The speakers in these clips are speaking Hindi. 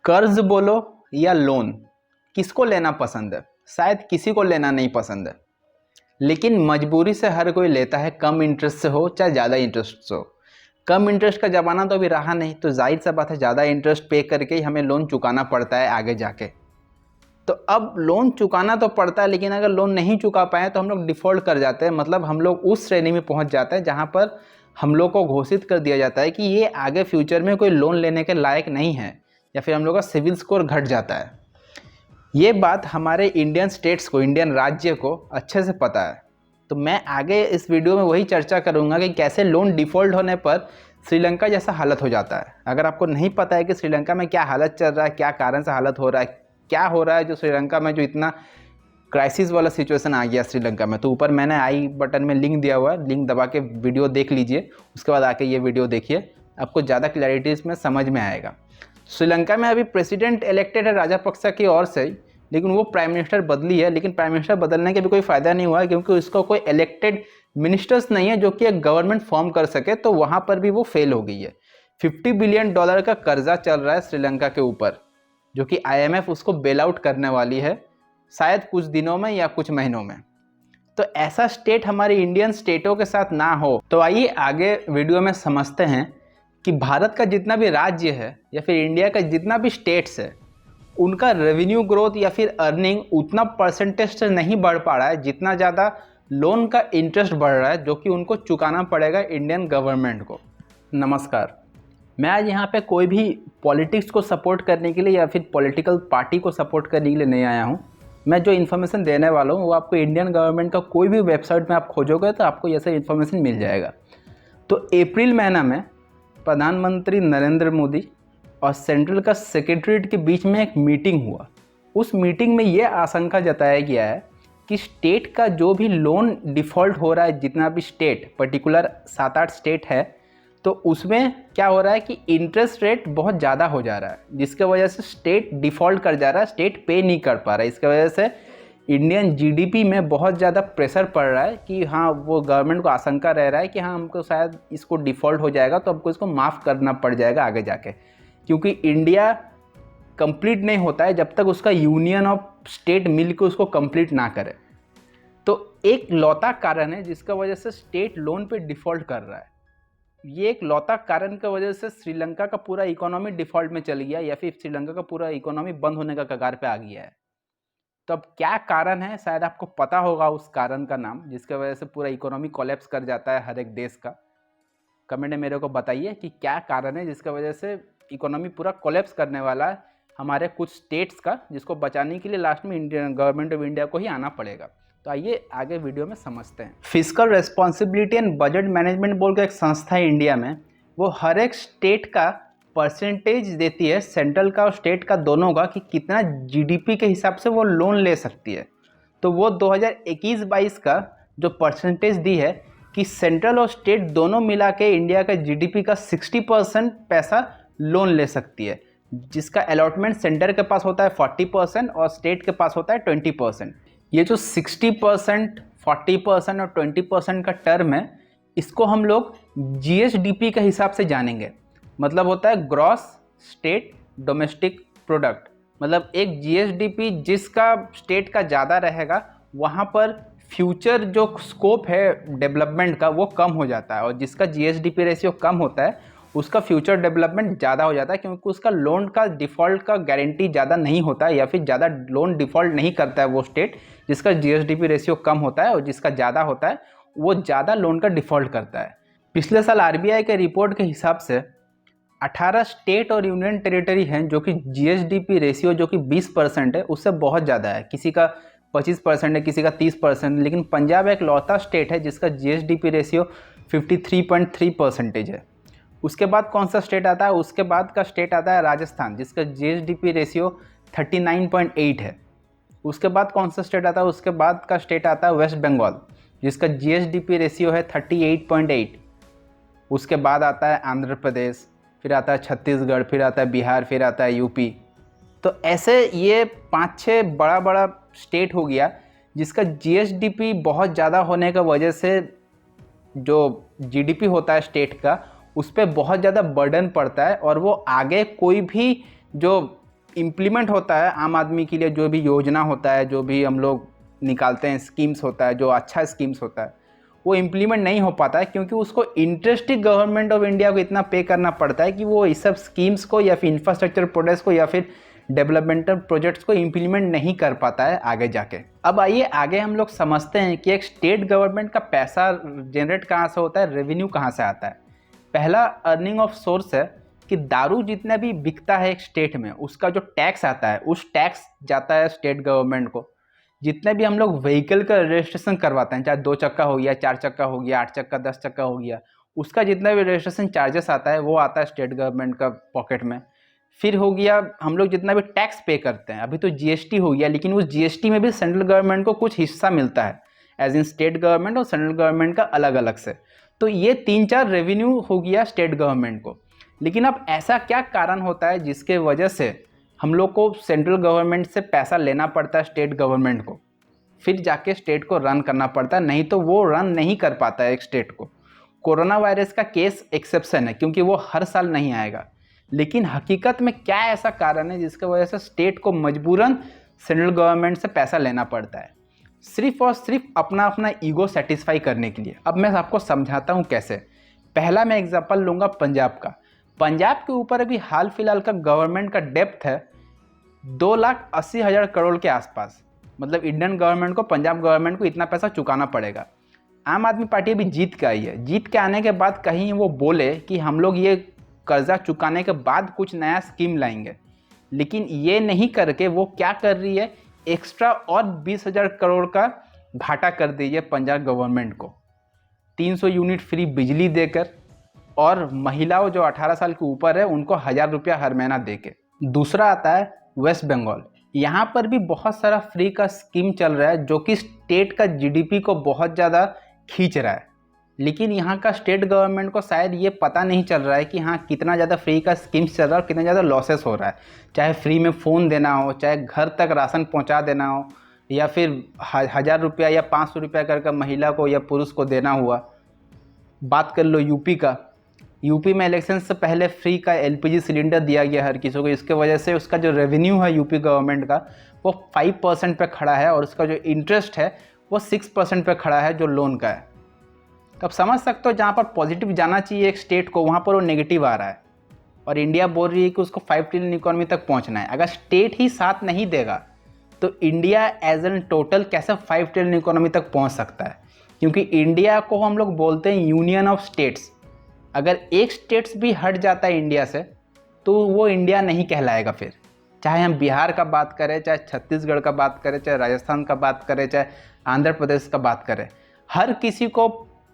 कर्ज बोलो या लोन, किसको लेना पसंद है? शायद किसी को लेना नहीं पसंद है, लेकिन मजबूरी से हर कोई लेता है, कम इंटरेस्ट से हो चाहे ज़्यादा इंटरेस्ट से हो। कम इंटरेस्ट का ज़माना तो अभी रहा नहीं, तो जाहिर सा बात है ज़्यादा इंटरेस्ट पे करके ही हमें लोन चुकाना पड़ता है आगे जाके। तो अब लोन चुकाना तो पड़ता है, लेकिन अगर लोन नहीं चुका पाए तो हम लोग डिफ़ॉल्ट कर जाते हैं। मतलब हम लोग उस श्रेणी में पहुंच जाते हैं जहां पर हम लोग को घोषित कर दिया जाता है कि ये आगे फ्यूचर में कोई लोन लेने के लायक नहीं है, या फिर हम लोग का सिविल स्कोर घट जाता है। ये बात हमारे इंडियन स्टेट्स को, इंडियन राज्य को अच्छे से पता है। तो मैं आगे इस वीडियो में वही चर्चा करूंगा कि कैसे लोन डिफ़ॉल्ट होने पर श्रीलंका जैसा हालत हो जाता है। अगर आपको नहीं पता है कि श्रीलंका में क्या हालत चल रहा है, क्या कारण से हालत हो रहा है, क्या हो रहा है जो श्रीलंका में जो इतना क्राइसिस वाला सिचुएशन आ गया श्रीलंका में, तो ऊपर मैंने आई बटन में लिंक दिया हुआ है, लिंक दबा के वीडियो देख लीजिए। उसके बाद आके ये वीडियो देखिए, आपको ज़्यादा क्लैरिटी इसमें समझ में आएगा। श्रीलंका में अभी प्रेसिडेंट इलेक्टेड है राजापक्सा की ओर से, लेकिन वो प्राइम मिनिस्टर बदली है। लेकिन प्राइम मिनिस्टर बदलने के भी कोई फ़ायदा नहीं हुआ है, क्योंकि उसका कोई इलेक्टेड मिनिस्टर्स नहीं है जो कि एक गवर्नमेंट फॉर्म कर सके। तो वहाँ पर भी वो फेल हो गई है। $50 बिलियन का कर्जा चल रहा है श्रीलंका के ऊपर, जो कि IMF उसको बेल आउट करने वाली है शायद कुछ दिनों में या कुछ महीनों में। तो ऐसा स्टेट हमारे इंडियन स्टेटों के साथ ना हो। तो आइए आगे वीडियो में समझते हैं कि भारत का जितना भी राज्य है या फिर इंडिया का जितना भी स्टेट्स है, उनका रेवेन्यू ग्रोथ या फिर अर्निंग उतना परसेंटेज से नहीं बढ़ पा रहा है जितना ज़्यादा लोन का इंटरेस्ट बढ़ रहा है, जो कि उनको चुकाना पड़ेगा इंडियन गवर्नमेंट को। नमस्कार, मैं आज यहाँ पे कोई भी पॉलिटिक्स को सपोर्ट करने के लिए या फिर पॉलिटिकल पार्टी को सपोर्ट करने के लिए नहीं आया हूँ। मैं जो इन्फॉर्मेशन देने वाला हूँ वो आपको इंडियन गवर्नमेंट का कोई भी वेबसाइट में आप खोजोगे तो आपको ये सब इन्फॉर्मेशन मिल जाएगा। तो अप्रैल महीना में प्रधानमंत्री नरेंद्र मोदी और सेंट्रल का सेक्रेटरीट के बीच में एक मीटिंग हुआ। उस मीटिंग में ये आशंका जताया गया है कि स्टेट का जो भी लोन डिफ़ॉल्ट हो रहा है, जितना भी स्टेट, पर्टिकुलर 7-8 स्टेट है, तो उसमें क्या हो रहा है कि इंटरेस्ट रेट बहुत ज़्यादा हो जा रहा है, जिसके वजह से स्टेट डिफ़ॉल्ट कर जा रहा है, स्टेट पे नहीं कर पा रहा है। इसके वजह से इंडियन GDP में बहुत ज़्यादा प्रेशर पड़ रहा है कि हाँ, वो गवर्नमेंट को आशंका रह रहा है कि हाँ, हमको शायद इसको डिफ़ॉल्ट हो जाएगा तो हमको इसको माफ़ करना पड़ जाएगा आगे जाके, क्योंकि इंडिया कंप्लीट नहीं होता है जब तक उसका यूनियन ऑफ स्टेट मिल के उसको कंप्लीट ना करे। तो एक लौता कारण है जिसका वजह से स्टेट लोन पे डिफ़ॉल्ट कर रहा है। ये एक लौता कारण की वजह से श्रीलंका का पूरा इकोनॉमी डिफ़ॉल्ट में चल गया, या फिर श्रीलंका का पूरा इकोनॉमी बंद होने का कगार पे आ गया है। तो अब क्या कारण है, शायद आपको पता होगा उस कारण का नाम, जिसके वजह से पूरा इकोनॉमी कोलैप्स कर जाता है हर एक देश का। कमेंट में मेरे को बताइए कि क्या कारण है जिसकी वजह से इकोनॉमी पूरा कोलैप्स करने वाला है हमारे कुछ स्टेट्स का, जिसको बचाने के लिए लास्ट में इंडियन गवर्नमेंट ऑफ इंडिया को ही आना पड़ेगा। तो आइए आगे वीडियो में समझते हैं। Physical responsibility and budget management बोल के एक संस्था है इंडिया में, वो हर एक स्टेट का परसेंटेज देती है, सेंट्रल का और स्टेट का दोनों का, कि कितना GDP के हिसाब से वो लोन ले सकती है। तो वो 2021-22 का जो परसेंटेज दी है कि सेंट्रल और स्टेट दोनों मिला के इंडिया का GDP का 60% पैसा लोन ले सकती है, जिसका अलॉटमेंट सेंटर के पास होता है 40% और स्टेट के पास होता है 20%। ये जो 60%, 40% और 20% का टर्म है, इसको हम लोग GSDP के हिसाब से जानेंगे। मतलब होता है ग्रॉस स्टेट डोमेस्टिक प्रोडक्ट। मतलब एक GSDP जिसका स्टेट का ज़्यादा रहेगा, वहाँ पर फ्यूचर जो स्कोप है डेवलपमेंट का वो कम हो जाता है, और जिसका GSDP रेशियो कम होता है उसका फ्यूचर डेवलपमेंट ज़्यादा हो जाता है, क्योंकि उसका लोन का डिफ़ॉल्ट का गारंटी ज़्यादा नहीं होता है, या फिर ज़्यादा लोन डिफ़ॉल्ट नहीं करता है वो स्टेट जिसका GSDP रेशियो कम होता है, और जिसका ज़्यादा होता है वो ज़्यादा लोन का डिफ़ॉल्ट करता है। पिछले साल RBI के रिपोर्ट के हिसाब से 18 स्टेट और यूनियन टेरिटरी हैं जो कि GSDP रेशियो जो कि 20% है, उससे बहुत ज़्यादा है। किसी का 25% है, किसी का 30%, लेकिन पंजाब एक लौता स्टेट है जिसका GSDP रेशियो 53.3% है। उसके बाद कौन सा स्टेट आता है? उसके बाद का स्टेट आता है राजस्थान, जिसका GSDP रेशियो 39.8 है। उसके बाद कौन सा स्टेट आता है? उसके बाद का स्टेट आता है वेस्ट बंगाल, जिसका GSDP रेशियो है 38.8। उसके बाद आता है आंध्र प्रदेश, फिर आता है छत्तीसगढ़, फिर आता है बिहार, फिर आता है यूपी। तो ऐसे ये 5-6 बड़ा बड़ा स्टेट हो गया जिसका GSDP बहुत ज़्यादा होने की वजह से जो GDP होता है स्टेट का, उस पर बहुत ज़्यादा बर्डन पड़ता है, और वो आगे कोई भी जो इम्प्लीमेंट होता है आम आदमी के लिए, जो भी योजना होता है, जो भी हम लोग निकालते हैं स्कीम्स होता है, जो अच्छा स्कीम्स होता है, वो इम्प्लीमेंट नहीं हो पाता है क्योंकि उसको interest he government of India को इतना पे करना पड़ता है कि वो इस सब स्कीम्स को या फिर इंफ्रास्ट्रक्चर प्रोजेक्ट्स को या फिर डेवलपमेंटल प्रोजेक्ट्स को इम्प्लीमेंट नहीं कर पाता है आगे जाके। अब आइए आगे हम लोग समझते हैं कि एक स्टेट गवर्नमेंट का पैसा जनरेट कहाँ से होता है, रेवेन्यू कहाँ से आता है। पहला अर्निंग ऑफ सोर्स है कि दारू जितना भी बिकता है एक स्टेट में, उसका जो टैक्स आता है उस टैक्स जाता है स्टेट गवर्नमेंट को। जितने भी हम लोग व्हीकल का रजिस्ट्रेशन करवाते हैं, चाहे 2 चक्का हो गया, 4 चक्का हो गया, 8 चक्का, 10 चक्का हो गया, उसका जितना भी रजिस्ट्रेशन चार्जेस आता है वो आता है स्टेट गवर्नमेंट का पॉकेट में। फिर हो गया हम लोग जितना भी टैक्स पे करते हैं, अभी तो जीएसटी हो गया, लेकिन उस जीएसटी में भी सेंट्रल गवर्नमेंट को कुछ हिस्सा मिलता है, एज इन स्टेट गवर्नमेंट और सेंट्रल गवर्नमेंट का अलग अलग से। तो ये 3-4 रेवेन्यू हो गया स्टेट गवर्नमेंट को। लेकिन अब ऐसा क्या कारण होता है जिसके वजह से हम लोग को सेंट्रल गवर्नमेंट से पैसा लेना पड़ता है स्टेट गवर्नमेंट को, फिर जाके स्टेट को रन करना पड़ता है, नहीं तो वो रन नहीं कर पाता है एक स्टेट को। कोरोना वायरस का केस एक्सेप्शन है क्योंकि वो हर साल नहीं आएगा, लेकिन हकीकत में क्या ऐसा कारण है जिसकी वजह से स्टेट को मजबूरन सेंट्रल गवर्नमेंट से पैसा लेना पड़ता है, सिर्फ और सिर्फ अपना अपना ईगो सेटिस्फाई करने के लिए। अब मैं आपको समझाता हूँ कैसे। पहला मैं एग्जांपल लूँगा पंजाब का। पंजाब के ऊपर अभी हाल फिलहाल का गवर्नमेंट का डेप्थ है 2,80,000 करोड़ के आसपास। मतलब इंडियन गवर्नमेंट को, पंजाब गवर्नमेंट को इतना पैसा चुकाना पड़ेगा। आम आदमी पार्टी अभी जीत के आई है, जीत के आने के बाद कहीं वो बोले कि हम लोग ये कर्जा चुकाने के बाद कुछ नया स्कीम लाएंगे, लेकिन ये नहीं करके वो क्या कर रही है, एक्स्ट्रा और 20,000 करोड़ का घाटा कर दी है पंजाब गवर्नमेंट को, 300 यूनिट फ्री बिजली देकर, और महिलाओं जो 18 साल के ऊपर है उनको 1,000 रुपया हर महीना देके। दूसरा आता है वेस्ट बंगाल। यहाँ पर भी बहुत सारा फ्री का स्कीम चल रहा है जो कि स्टेट का जीडीपी को बहुत ज़्यादा खींच रहा है, लेकिन यहाँ का स्टेट गवर्नमेंट को शायद ये पता नहीं चल रहा है कि हाँ कितना ज़्यादा फ्री का स्कीम्स चल रहा है और कितना ज़्यादा लॉसेस हो रहा है। चाहे फ्री में फ़ोन देना हो, चाहे घर तक राशन पहुँचा देना हो, या फिर 1,000 रुपया या 500 रुपया करके महिला को या पुरुष को देना हुआ। बात कर लो यूपी का। यूपी में इलेक्शन से पहले फ्री का एलपीजी सिलेंडर दिया गया हर किसी को, इसके वजह से उसका जो रेवेन्यू है यूपी गवर्नमेंट का वो 5% पे खड़ा है, और उसका जो इंटरेस्ट है वो 6% पे खड़ा है जो लोन का है। तो आप समझ सकते हो जहाँ पर पॉजिटिव जाना चाहिए एक स्टेट को, वहाँ पर वो नेगेटिव आ रहा है, और इंडिया बोल रही है कि उसको 5 ट्रिलियन इकोनॉमी तक पहुँचना है। अगर स्टेट ही साथ नहीं देगा तो इंडिया एज एन टोटल कैसे 5 ट्रिलियन इकोनॉमी तक पहुँच सकता है, क्योंकि इंडिया को हम लोग बोलते हैं यूनियन ऑफ स्टेट्स। अगर एक स्टेट्स भी हट जाता है इंडिया से तो वो इंडिया नहीं कहलाएगा फिर। चाहे हम बिहार का बात करें, चाहे छत्तीसगढ़ का बात करें, चाहे राजस्थान का बात करें, चाहे आंध्र प्रदेश का बात करें, हर किसी को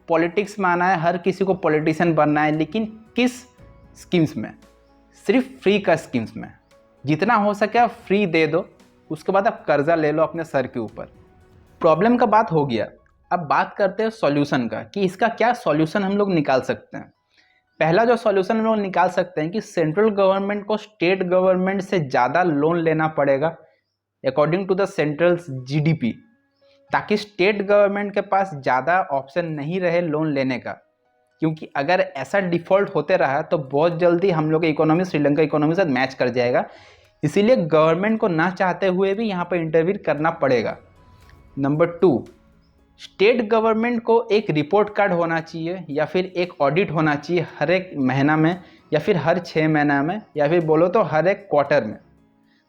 पॉलिटिक्स में आना है, हर किसी को पॉलिटिशियन बनना है, लेकिन किस स्कीम्स में? सिर्फ फ्री का स्कीम्स में। जितना हो सके आप फ्री दे दो, उसके बाद आप कर्जा ले लो अपने सर के ऊपर। प्रॉब्लम का बात हो गया, अब बात करते हैं सॉल्यूशन का कि इसका क्या सॉल्यूशन हम लोग निकाल सकते हैं। पहला जो सॉल्यूशन हम लोग निकाल सकते हैं कि सेंट्रल गवर्नमेंट को स्टेट गवर्नमेंट से ज़्यादा लोन लेना पड़ेगा according to the central GDP, ताकि स्टेट गवर्नमेंट के पास ज़्यादा ऑप्शन नहीं रहे लोन लेने का। क्योंकि अगर ऐसा डिफ़ॉल्ट होते रहा तो बहुत जल्दी हम लोग की इकोनॉमी श्रीलंका इकोनॉमी से मैच कर जाएगा। इसीलिए गवर्नमेंट को ना चाहते हुए भी यहाँ पर इंटरवीन करना पड़ेगा। नंबर 2, स्टेट गवर्नमेंट को एक रिपोर्ट कार्ड होना चाहिए या फिर एक ऑडिट होना चाहिए हर एक महीना में, या फिर हर 6 महीना में, या फिर बोलो तो हर एक क्वार्टर में,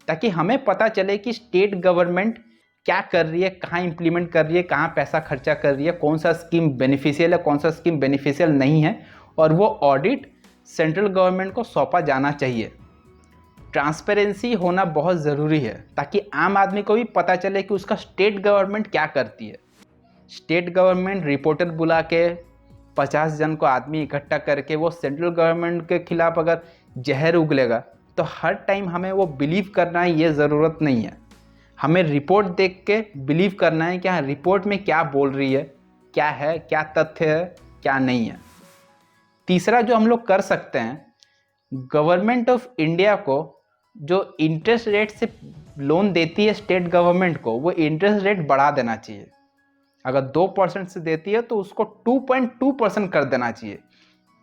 ताकि हमें पता चले कि स्टेट गवर्नमेंट क्या कर रही है, कहाँ इंप्लीमेंट कर रही है, कहाँ पैसा खर्चा कर रही है, कौन सा स्कीम बेनिफिशियल है, कौन सा स्कीम बेनिफिशियल नहीं है, और वो ऑडिट सेंट्रल गवर्नमेंट को सौंपा जाना चाहिए। ट्रांसपेरेंसी होना बहुत ज़रूरी है ताकि आम आदमी को भी पता चले कि उसका स्टेट गवर्नमेंट क्या करती है। स्टेट गवर्नमेंट रिपोर्टर बुला के 50 जन को आदमी इकट्ठा करके वो सेंट्रल गवर्नमेंट के खिलाफ अगर जहर उगलेगा तो हर टाइम हमें वो बिलीव करना है, ये ज़रूरत नहीं है। हमें रिपोर्ट देख के बिलीव करना है कि हाँ रिपोर्ट में क्या बोल रही है, क्या तथ्य है, क्या नहीं है। तीसरा जो हम लोग कर सकते हैं, गवर्नमेंट ऑफ इंडिया को जो इंटरेस्ट रेट से लोन देती है स्टेट गवर्नमेंट को, वो इंटरेस्ट रेट बढ़ा देना चाहिए। अगर 2% से देती है तो उसको 2.2% कर देना चाहिए,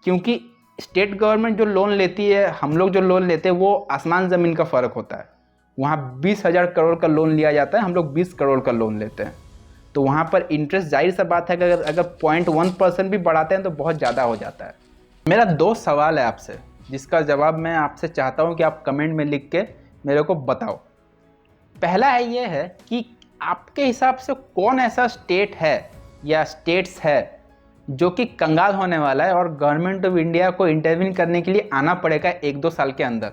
क्योंकि स्टेट गवर्नमेंट जो लोन लेती है, हम लोग जो लोन लेते हैं, वो आसमान ज़मीन का फ़र्क होता है। वहाँ 20,000 करोड़ का लोन लिया जाता है, हम लोग 20 करोड़ का लोन लेते हैं। तो वहाँ पर इंटरेस्ट जाहिर सा बात है कि अगर 0.1% भी बढ़ाते हैं तो बहुत ज़्यादा हो जाता है। मेरा 2 सवाल है आपसे, जिसका जवाब मैं आपसे चाहता हूँ कि आप कमेंट में लिख के मेरे को बताओ। पहला है ये है कि आपके हिसाब से कौन ऐसा स्टेट है या स्टेट्स है जो कि कंगाल होने वाला है और गवर्नमेंट ऑफ इंडिया को इंटरवीन करने के लिए आना पड़ेगा 1-2 साल के अंदर।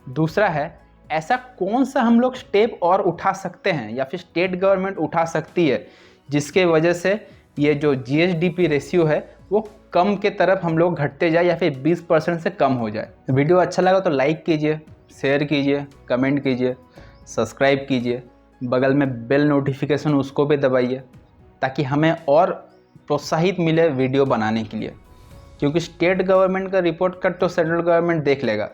दूसरा है, ऐसा कौन सा हम लोग स्टेप और उठा सकते हैं या फिर स्टेट गवर्नमेंट उठा सकती है जिसके वजह से ये जो GSDP रेशियो है वो कम के तरफ हम लोग घटते जाए या फिर 20% से कम हो जाए। वीडियो अच्छा लगा तो लाइक कीजिए, शेयर कीजिए, कमेंट कीजिए, सब्सक्राइब कीजिए, बगल में बेल नोटिफिकेशन उसको भी दबाइए ताकि हमें और प्रोत्साहित मिले वीडियो बनाने के लिए। क्योंकि स्टेट गवर्नमेंट का रिपोर्ट कार्ड तो सेंट्रल गवर्नमेंट देख लेगा,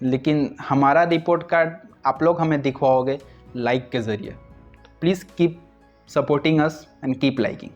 लेकिन हमारा रिपोर्ट कार्ड आप लोग हमें दिखवाओगे लाइक के ज़रिए। Please keep supporting us and keep liking.